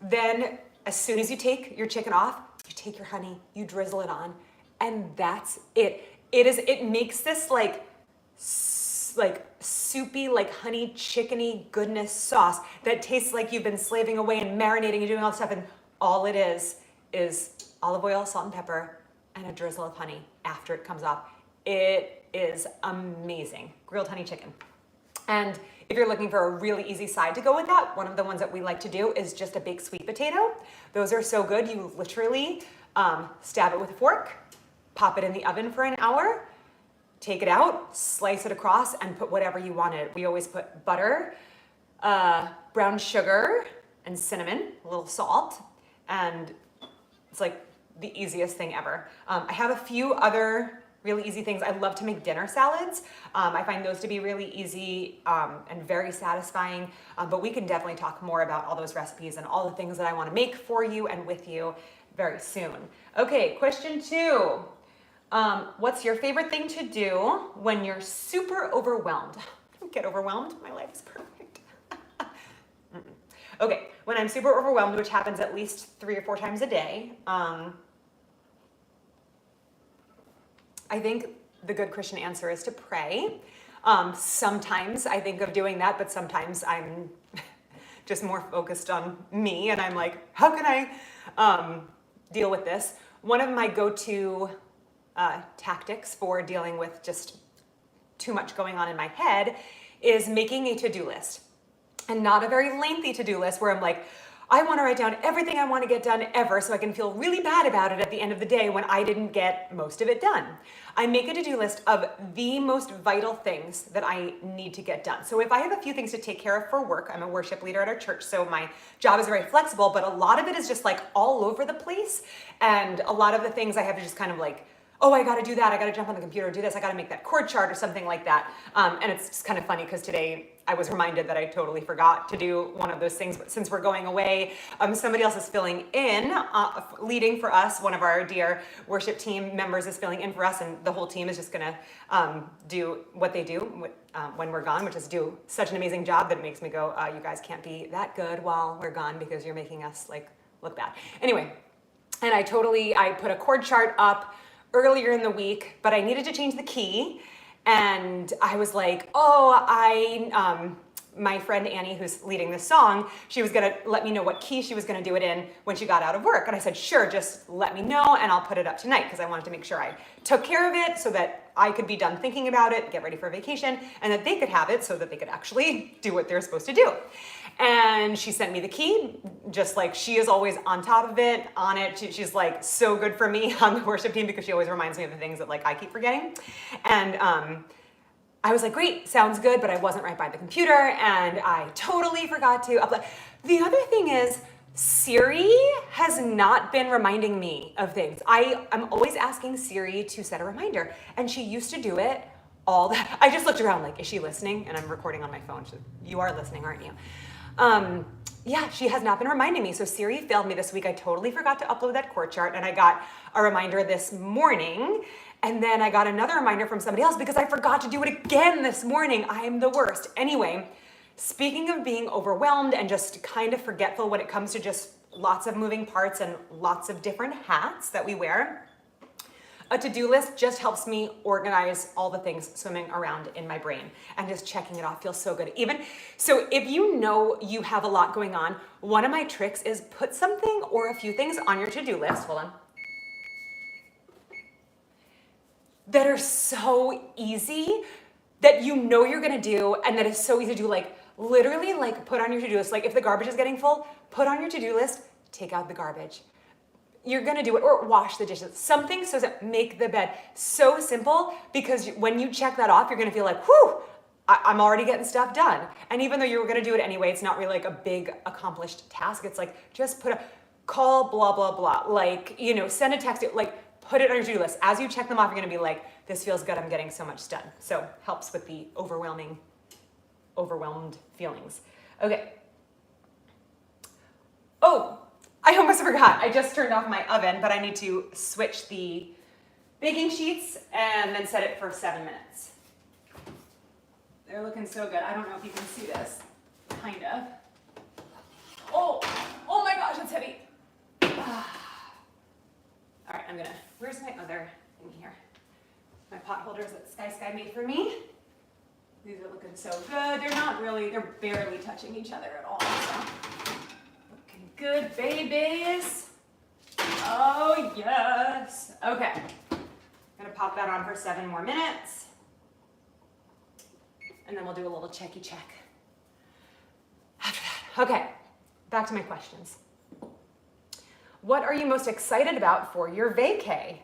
Then as soon as you take your chicken off, you take your honey, you drizzle it on, and that's it. It makes this like soupy, like honey chickeny goodness sauce that tastes like you've been slaving away and marinating and doing all this stuff, and all it is olive oil, salt and pepper, and a drizzle of honey after it comes off. It is amazing. Grilled honey chicken. And if you're looking for a really easy side to go with that, one of the ones that we like to do is just a baked sweet potato. Those are so good. You literally stab it with a fork, pop it in the oven for an hour, take it out, slice it across, and put whatever you want in it. We always put butter, brown sugar, and cinnamon, a little salt, and it's like the easiest thing ever. I have a few other really easy things. I love to make dinner salads. I find those to be really easy and very satisfying, but we can definitely talk more about all those recipes and all the things that I want to make for you and with you very soon. Okay, question 2. What's your favorite thing to do when you're super overwhelmed? Don't get overwhelmed. My life is perfect. Okay, when I'm super overwhelmed, which happens at least 3 or 4 times a day, I think the good Christian answer is to pray. Sometimes I think of doing that, but sometimes I'm just more focused on me and I'm like, how can I deal with this? One of my go-to tactics for dealing with just too much going on in my head is making a to-do list. And not a very lengthy to-do list where I'm like, I want to write down everything I want to get done ever so I can feel really bad about it at the end of the day when I didn't get most of it done. I make a to-do list of the most vital things that I need to get done. So if I have a few things to take care of for work, I'm a worship leader at our church, so my job is very flexible, but a lot of it is just like all over the place. And a lot of the things I have to just kind of like, oh, I got to do that. I got to jump on the computer, do this. I got to make that chord chart or something like that. And it's just kind of funny because today I was reminded that I totally forgot to do one of those things. But since we're going away, somebody else is filling in, leading for us. One of our dear worship team members is filling in for us, and the whole team is just going to do what they do when we're gone, which is do such an amazing job that it makes me go, you guys can't be that good while we're gone because you're making us like look bad. Anyway, and I put a chord chart up earlier in the week, but I needed to change the key. And I was like, my friend Annie, who's leading this song, she was gonna let me know what key she was gonna do it in when she got out of work. And I said, sure, just let me know and I'll put it up tonight because I wanted to make sure I took care of it so that I could be done thinking about it, get ready for vacation, and that they could have it so that they could actually do what they're supposed to do. And she sent me the key, just like she is always on top of it, on it. She's like so good for me on the worship team because she always reminds me of the things that like I keep forgetting. And I was like, great, sounds good, but I wasn't right by the computer and I totally forgot to upload. The other thing is Siri has not been reminding me of things. I'm always asking Siri to set a reminder, and she used to do it all that. I just looked around like, is she listening? And I'm recording on my phone. So you are listening, aren't you? Yeah, she has not been reminding me. So Siri failed me this week. I totally forgot to upload that chord chart, and I got a reminder this morning. And then I got another reminder from somebody else because I forgot to do it again this morning. I am the worst. Anyway, speaking of being overwhelmed and just kind of forgetful when it comes to just lots of moving parts and lots of different hats that we wear, a to-do list just helps me organize all the things swimming around in my brain, and just checking it off feels so good. Even so, if you know you have a lot going on, one of my tricks is put something or a few things on your to-do list. Hold on. That are so easy that you know you're gonna do, and that is so easy to do, like literally like put on your to-do list. Like if the garbage is getting full, put on your to-do list, take out the garbage. You're gonna do it, or wash the dishes. Something so that make the bed. So simple, because when you check that off, you're gonna feel like, whew, I'm already getting stuff done. And even though you were gonna do it anyway, it's not really like a big accomplished task. It's like, just put a call, blah, blah, blah. Like, you know, send a text, like put it on your to-do list. As you check them off, you're gonna be like, this feels good, I'm getting so much done. So helps with the overwhelmed feelings. Okay. Oh, I almost forgot. I just turned off my oven, but I need to switch the baking sheets and then set it for 7 minutes. They're looking so good. I don't know if you can see this, kind of. Oh my gosh, it's heavy. All right, where's my other thing here? My pot holders that Sky made for me. These are looking so good. They're barely touching each other at all. So. Looking good, babies. Oh, yes. Okay. Gonna pop that on for 7 more minutes. And then we'll do a little checky check after that. Okay, back to my questions. What are you most excited about for your vacay?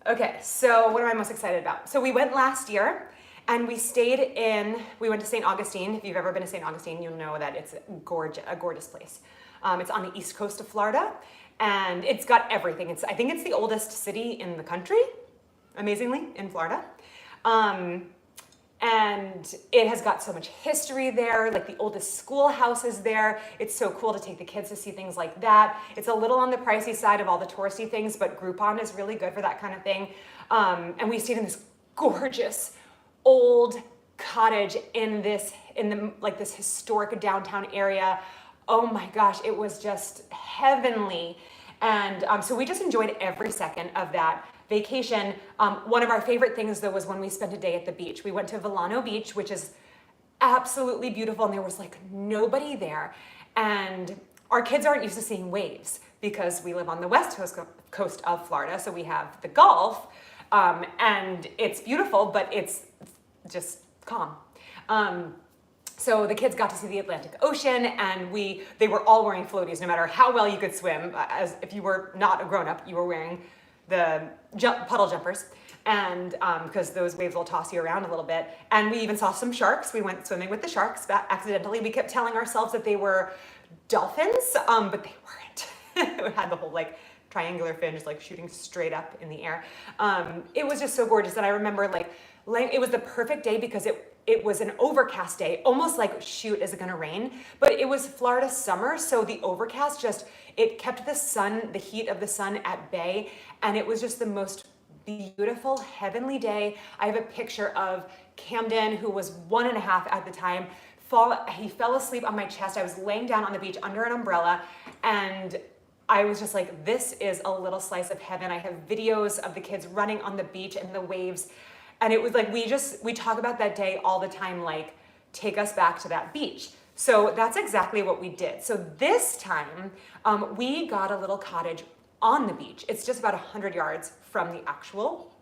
Okay, so what am I most excited about? So we went last year and we went to St. Augustine. If you've ever been to St. Augustine, you'll know that it's a gorgeous place. It's on the east coast of Florida, and it's got everything. I think it's the oldest city in the country, amazingly, in Florida. And it has got so much history there, like the oldest schoolhouse is there. It's so cool to take the kids to see things like that. It's a little on the pricey side of all the touristy things, but Groupon is really good for that kind of thing. And we stayed in this gorgeous old cottage in this historic downtown area. Oh my gosh, it was just heavenly. And so we just enjoyed every second of that vacation. One of our favorite things though was when we spent a day at the beach. We went to Villano Beach, which is absolutely beautiful, and there was like nobody there. And our kids aren't used to seeing waves because we live on the west coast of Florida, so we have the Gulf, and it's beautiful, but it's just calm. So the kids got to see the Atlantic Ocean, and they were all wearing floaties, no matter how well you could swim. As if you were not a grown-up, you were wearing the puddle jumpers, and because those waves will toss you around a little bit. And we even saw some sharks. We went swimming with the sharks accidentally. We kept telling ourselves that they were dolphins, but they weren't. It had the whole like triangular fin just like shooting straight up in the air. It was just so gorgeous. And I remember it was the perfect day because it was an overcast day, almost like, shoot, is it gonna rain? But it was Florida summer, so the overcast it kept the heat of the sun at bay, and it was just the most beautiful, heavenly day. I have a picture of Camden, who was 1.5 at the time. He fell asleep on my chest. I was laying down on the beach under an umbrella, and I was just like, this is a little slice of heaven. I have videos of the kids running on the beach and the waves. And it was like, we talk about that day all the time, like, take us back to that beach. So that's exactly what we did. So this time, we got a little cottage on the beach. It's just about 100 yards from the actual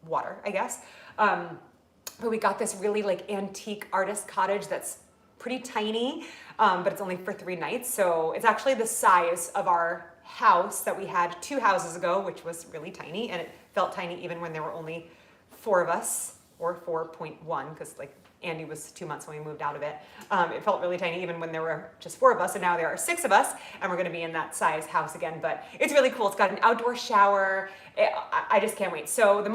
water, I guess. But we got this really like antique artist cottage that's pretty tiny, but it's only for 3 nights. So it's actually the size of our house that we had 2 houses ago, which was really tiny. And it felt tiny even when there were only 4 of us, or 4.1, because like Andy was 2 months when we moved out of it. It felt really tiny even when there were just 4 of us, and now there are 6 of us, and we're gonna be in that size house again. But it's really cool. It's got an outdoor shower. I just can't wait. So the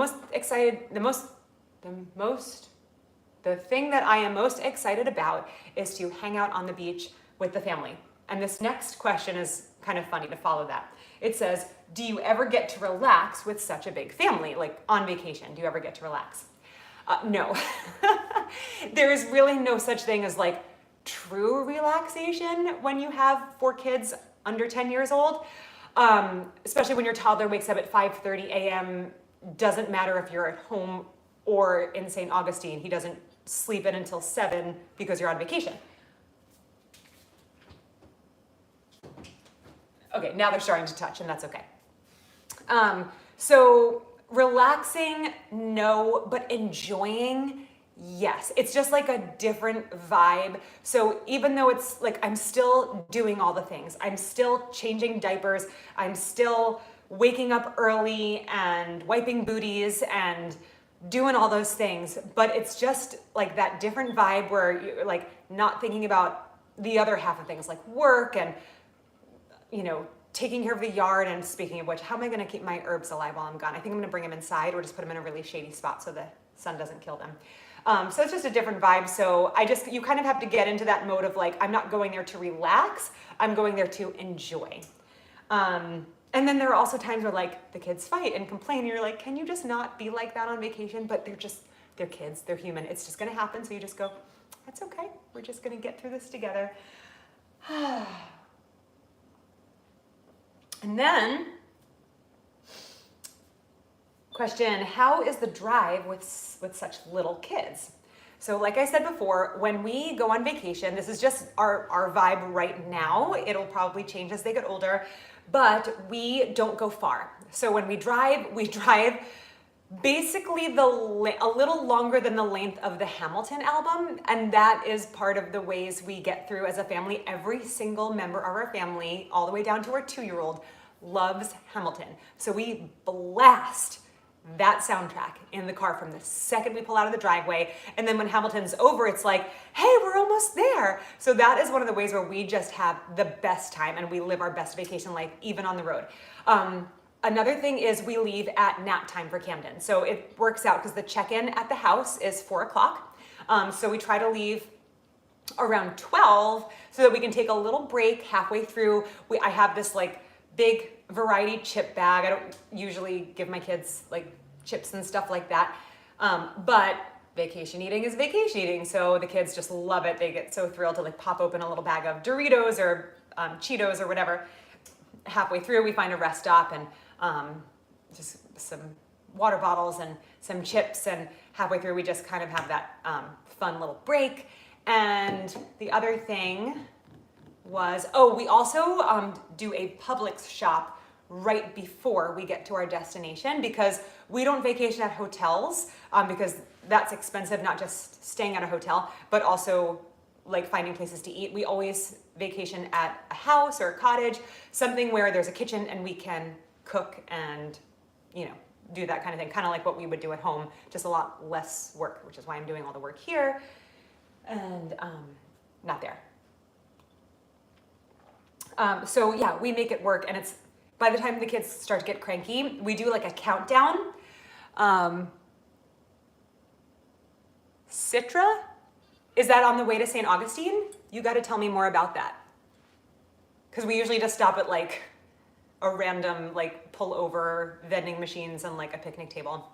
thing that I am most excited about is to hang out on the beach with the family. And this next question is kind of funny to follow that. It says, do you ever get to relax with such a big family? Like on vacation, do you ever get to relax? No. There is really no such thing as like true relaxation when you have 4 kids under 10 years old. Especially when your toddler wakes up at 5:30 a.m. Doesn't matter if you're at home or in St. Augustine. He doesn't sleep in until 7 because you're on vacation. Okay, now they're starting to touch, and that's okay. So relaxing, no, but enjoying, yes. It's just like a different vibe. So even though it's like I'm still doing all the things, I'm still changing diapers, I'm still waking up early and wiping booties and doing all those things, but it's just like that different vibe where you're like not thinking about the other half of things like work and taking care of the yard. And speaking of which, how am I going to keep my herbs alive while I'm gone? I think I'm going to bring them inside or just put them in a really shady spot so the sun doesn't kill them. So it's just a different vibe. So you kind of have to get into that mode of like, I'm not going there to relax. I'm going there to enjoy. And then there are also times where like the kids fight and complain and you're like, can you just not be like that on vacation? But they're kids, they're human. It's just going to happen. So you just go, that's okay. We're just going to get through this together. And then, question, how is the drive with such little kids? So like I said before, when we go on vacation, this is just our vibe right now. It'll probably change as they get older, but we don't go far. So when we drive basically a little longer than the length of the Hamilton album, and that is part of the ways we get through as a family. Every single member of our family, all the way down to our 2-year-old, loves Hamilton. So we blast that soundtrack in the car from the second we pull out of the driveway. And then when Hamilton's over, it's like, hey, we're almost there. So that is one of the ways where we just have the best time and we live our best vacation life, even on the road. Another thing is we leave at nap time for Camden. So it works out because the check-in at the house is 4 o'clock. So we try to leave around 12 so that we can take a little break halfway through. I have this like big variety chip bag. I don't usually give my kids like chips and stuff like that. But vacation eating is vacation eating. So the kids just love it. They get so thrilled to like pop open a little bag of Doritos or Cheetos or whatever. halfway through we find a rest stop and just some water bottles and some chips, and halfway through we just kind of have that fun little break. And the other thing was, oh, we also do a Publix shop right before we get to our destination, because we don't vacation at hotels because that's expensive, not just staying at a hotel, but also like finding places to eat. We always vacation at a house or a cottage, something where there's a kitchen and we can cook and, you know, do that kind of thing, kind of like what we would do at home, just a lot less work, which is why I'm doing all the work here and not there. So yeah, we make it work, and it's, by the time the kids start to get cranky, we do like a countdown. Citra, is that on the way to St. Augustine? You got to tell me more about that. Because we usually just stop at like a random like pull over vending machines and like a picnic table.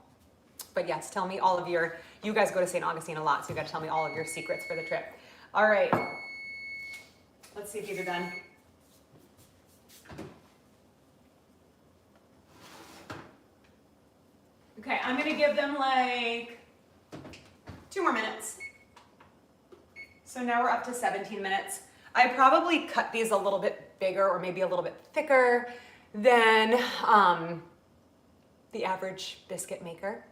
But yes, tell me all of your, you guys go to St. Augustine a lot, so you got to tell me all of your secrets for the trip. All right, let's see if these are done. Okay, I'm gonna give them like 2 more minutes. So now we're up to 17 minutes. I probably cut these a little bit bigger or maybe a little bit thicker than the average biscuit maker.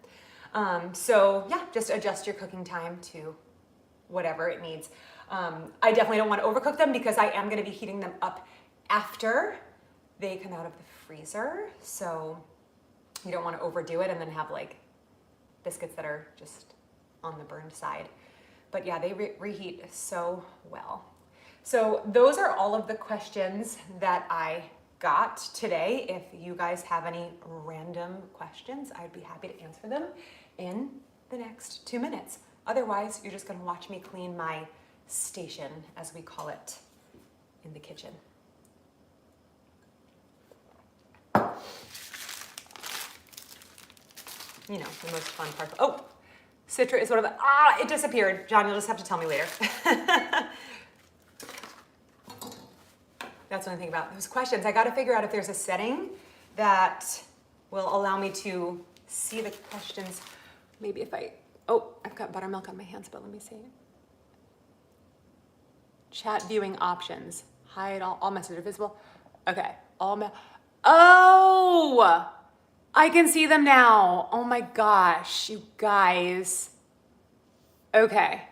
So yeah, just adjust your cooking time to whatever it needs. I definitely don't want to overcook them because I am gonna be heating them up after they come out of the freezer. So you don't want to overdo it and then have like biscuits that are just on the burned side. But yeah, they reheat so well. So those are all of the questions that I got today. If you guys have any random questions, I'd be happy to answer them in the next 2 minutes. Otherwise, you're just going to watch me clean my station, as we call it, in the kitchen. You know, the most fun part. Oh, Citra is one of the, it disappeared. John, you'll just have to tell me later. That's one thing about those questions. I got to figure out if there's a setting that will allow me to see the questions. Maybe if I've got buttermilk on my hands, but let me see. Chat viewing options. Hide all messages are visible. Okay, oh! I can see them now. Oh my gosh, you guys. Okay.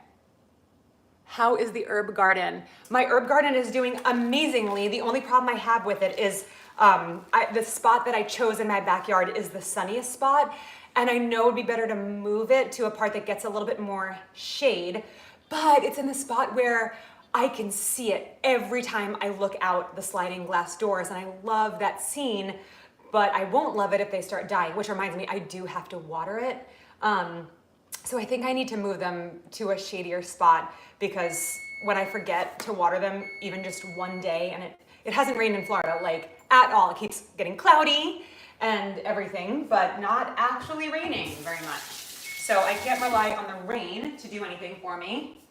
How is the herb garden? My herb garden is doing amazingly. The only problem I have with it is the spot that I chose in my backyard is the sunniest spot. And I know it'd be better to move it to a part that gets a little bit more shade, but it's in the spot where I can see it every time I look out the sliding glass doors. And I love that scene, but I won't love it if they start dying, which reminds me, I do have to water it. So I think I need to move them to a shadier spot, because when I forget to water them even just one day, and it hasn't rained in Florida like at all. It keeps getting cloudy and everything, but not actually raining very much. So I can't rely on the rain to do anything for me.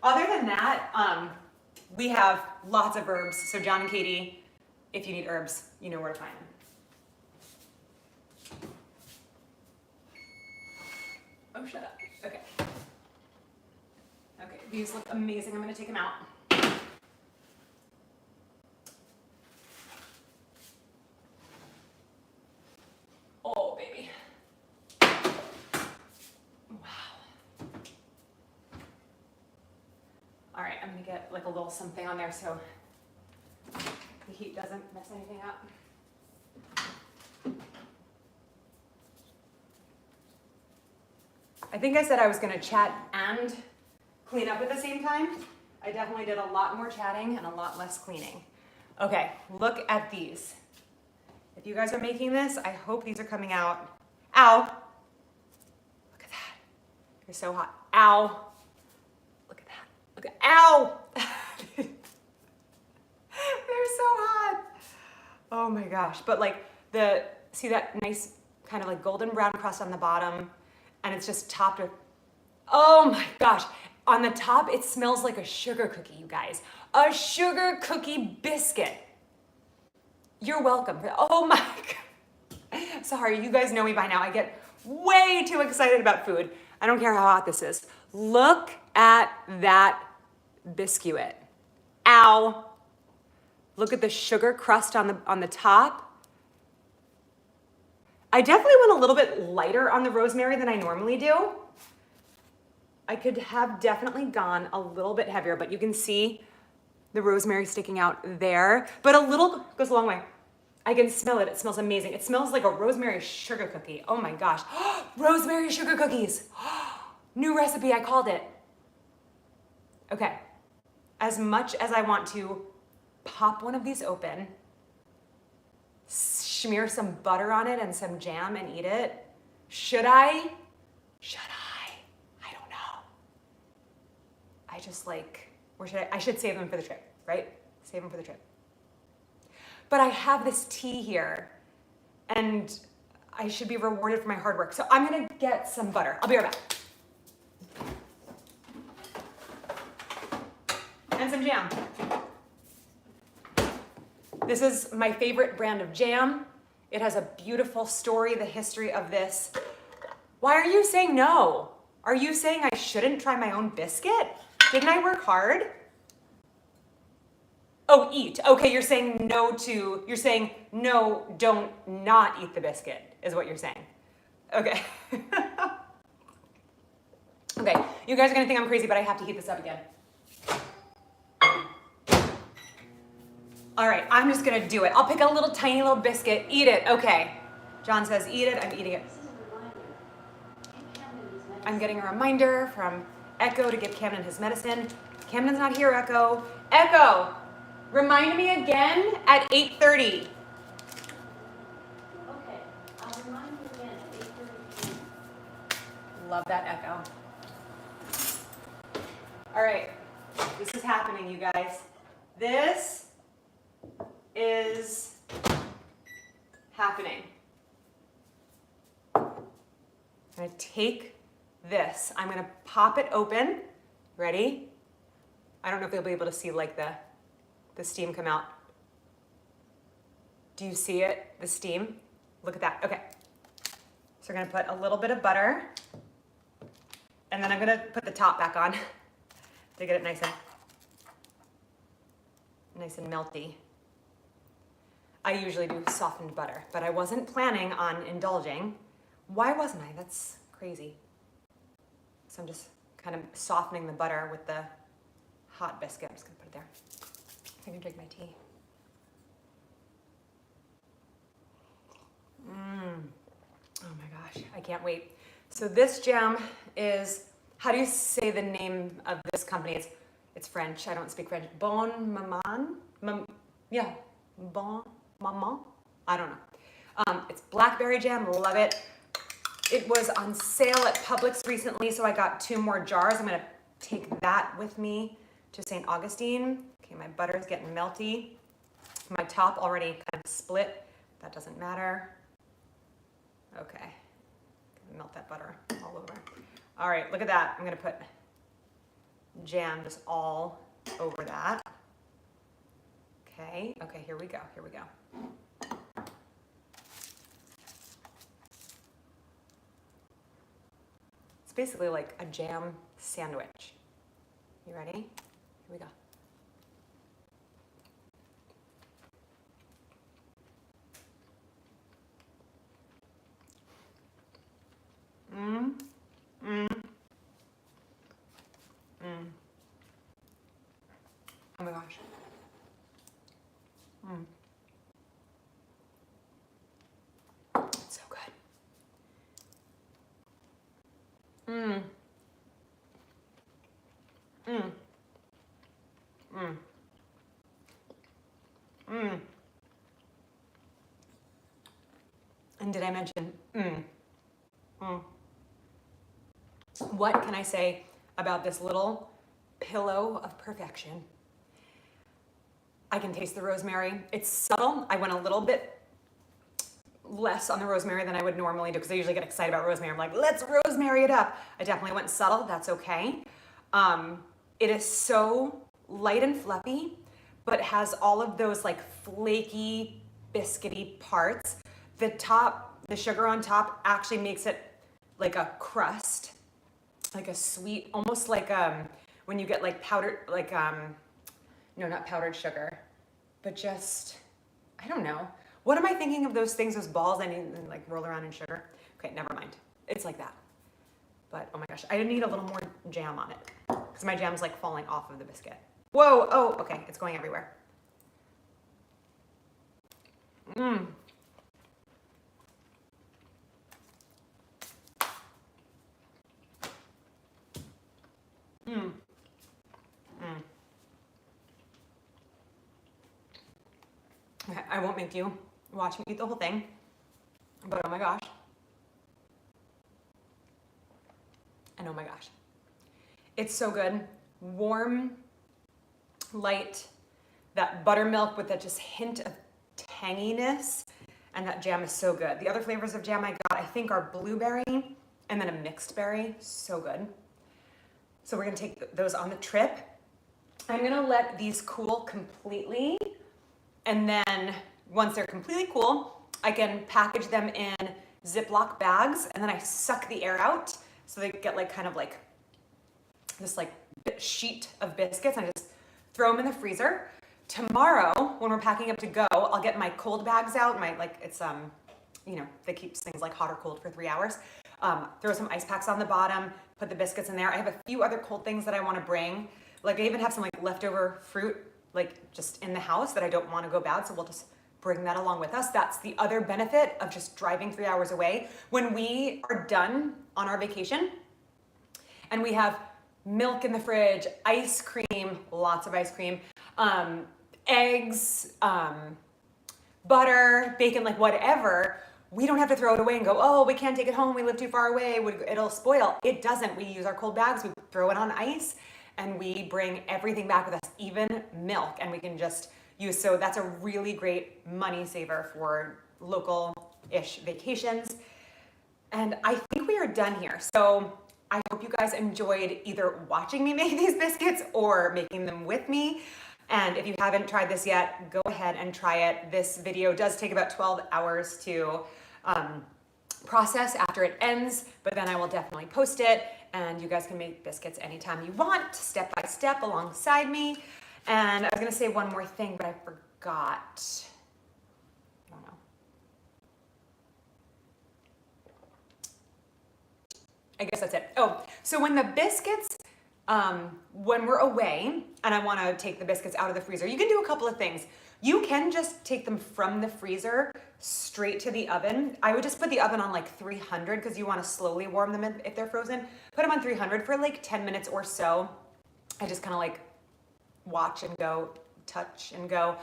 Other than that, we have lots of herbs. So John and Katie, if you need herbs, you know where to find them. Oh, shut up. Okay. Okay, these look amazing. I'm gonna take them out. Oh, baby. Wow. All right, I'm gonna get like a little something on there so the heat doesn't mess anything up. I think I said I was gonna chat and clean up at the same time. I definitely did a lot more chatting and a lot less cleaning. Okay, look at these. If you guys are making this, I hope these are coming out. Ow! Look at that. They're so hot. Ow! Look at that. Look at, ow! They're so hot. Oh my gosh. But like see that nice kind of like golden brown crust on the bottom, and it's just topped with, oh my gosh. On the top, it smells like a sugar cookie, you guys. A sugar cookie biscuit. You're welcome. Oh my God. Sorry, you guys know me by now. I get way too excited about food. I don't care how hot this is. Look at that biscuit. Ow. Look at the sugar crust on the top. I definitely went a little bit lighter on the rosemary than I normally do. I could have definitely gone a little bit heavier, but you can see the rosemary sticking out there, but a little goes a long way. I can smell it. It smells amazing. It smells like a rosemary sugar cookie. Oh my gosh. Rosemary sugar cookies. New recipe, I called it. Okay. As much as I want to pop one of these open, smear some butter on it and some jam and eat it, should I? Should I? I don't know. I just like, or should I should save them for the trip, right? Save them for the trip. But I have this tea here and I should be rewarded for my hard work. So I'm gonna get some butter. I'll be right back. And some jam. This is my favorite brand of jam. It has a beautiful story, the history of this. Why are you saying no? Are you saying I shouldn't try my own biscuit? Didn't I work hard? Oh, eat. Okay, you're saying no, don't not eat the biscuit, is what you're saying. Okay. Okay, you guys are gonna think I'm crazy, but I have to heat this up again. All right, I'm just gonna do it. I'll pick a little tiny little biscuit, eat it, okay. John says eat it, I'm eating it. I'm getting a reminder from Echo to give Camden his medicine. Camden's not here, Echo. Echo, remind me again at 8:30. Okay, I'll remind you again at 8:30. Love that Echo. All right, this is happening, you guys. This is happening. I'm gonna take this. I'm gonna pop it open. Ready? I don't know if you'll be able to see like the steam come out. Do you see it? The steam? Look at that. Okay. So we're gonna put a little bit of butter, and then I'm gonna put the top back on to get it nice and melty. I usually do softened butter, but I wasn't planning on indulging. Why wasn't I? That's crazy. So I'm just kind of softening the butter with the hot biscuit. I'm just gonna put it there. I can drink my tea. Oh my gosh, I can't wait. So this jam is, how do you say the name of this company? It's French, I don't speak French. Bon Maman? Yeah, Bon Maman? I don't know. It's blackberry jam, love it. It was on sale at Publix recently, so I got 2 more jars. I'm gonna take that with me to St. Augustine. Okay, my butter's getting melty. My top already kind of split. That doesn't matter. Okay, melt that butter all over. All right, look at that. I'm gonna put jam just all over that. Okay, here we go. It's basically like a jam sandwich. You ready? Here we go. Oh my gosh. It's so good. And did I mention What can I say about this little pillow of perfection? I can taste the rosemary. It's subtle. I went a little bit less on the rosemary than I would normally do because I usually get excited about rosemary. I'm like, let's rosemary it up. I definitely went subtle. That's okay. It is so light and fluffy, but has all of those like flaky biscuity parts. The sugar on top actually makes it like a crust, like a sweet, almost like when you get like powdered, like no, not powdered sugar, but just, I don't know. What am I thinking of those things, those balls I need to like roll around in sugar? Okay, never mind. It's like that. But oh my gosh, I need a little more jam on it because my jam's like falling off of the biscuit. Whoa, oh, okay, it's going everywhere. Mmm. Mmm. Mmm. Okay, I won't make you watch me eat the whole thing, but oh my gosh. And oh my gosh. It's so good. Warm, light, that buttermilk with that just hint of tanginess, and that jam is so good. The other flavors of jam I got, I think, are blueberry and then a mixed berry. So good. So we're gonna take those on the trip. I'm gonna let these cool completely, and then once they're completely cool, I can package them in Ziploc bags, and then I suck the air out so they get like kind of like this like sheet of biscuits, and I just throw them in the freezer. Tomorrow, when we're packing up to go, I'll get my cold bags out. My like it's you know, that keeps things like hot or cold for 3 hours. Throw some ice packs on the bottom, put the biscuits in there. I have a few other cold things that I want to bring. Like I even have some like leftover fruit like just in the house that I don't want to go bad, so we'll just bring that along with us. That's the other benefit of just driving 3 hours away. When we are done on our vacation and we have milk in the fridge, ice cream, lots of ice cream, eggs, butter, bacon, like whatever, we don't have to throw it away and go, oh, we can't take it home, we live too far away, it'll spoil. It doesn't. We use our cold bags, we throw it on ice, and we bring everything back with us, even milk, and we can just use. So that's a really great money saver for local-ish vacations. And I think we are done here. So I hope you guys enjoyed either watching me make these biscuits or making them with me. And if you haven't tried this yet, go ahead and try it. This video does take about 12 hours to process after it ends, but then I will definitely post it, and you guys can make biscuits anytime you want, step by step alongside me. And I was gonna say one more thing, but I forgot. I don't know. I guess that's it. Oh, so when the biscuits, when we're away and I want to take the biscuits out of the freezer, you can do a couple of things. You can just take them from the freezer straight to the oven. I would just put the oven on like 300 because you want to slowly warm them if they're frozen. Put them on 300 for like 10 minutes or so. I just kind of like watch and go, touch and go.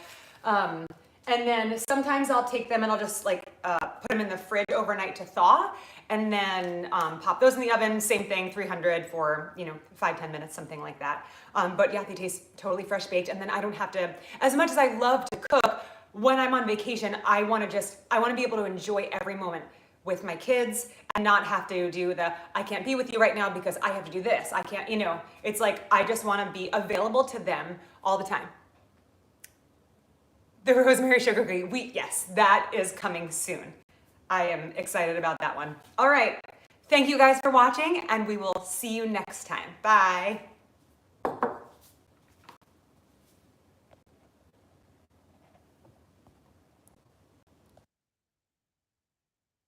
And then sometimes I'll take them and I'll just like put them in the fridge overnight to thaw, and then pop those in the oven, same thing, 300 for, 5-10 minutes, something like that. But yeah, they taste totally fresh baked, and then I don't have to, as much as I love to cook, when I'm on vacation, I want to be able to enjoy every moment with my kids and not have to do I can't be with you right now because I have to do this. I can't, it's like, I just want to be available to them all the time. The rosemary sugar cookie wheat, yes, that is coming soon. I am excited about that one. All right, thank you guys for watching, and we will see you next time. Bye.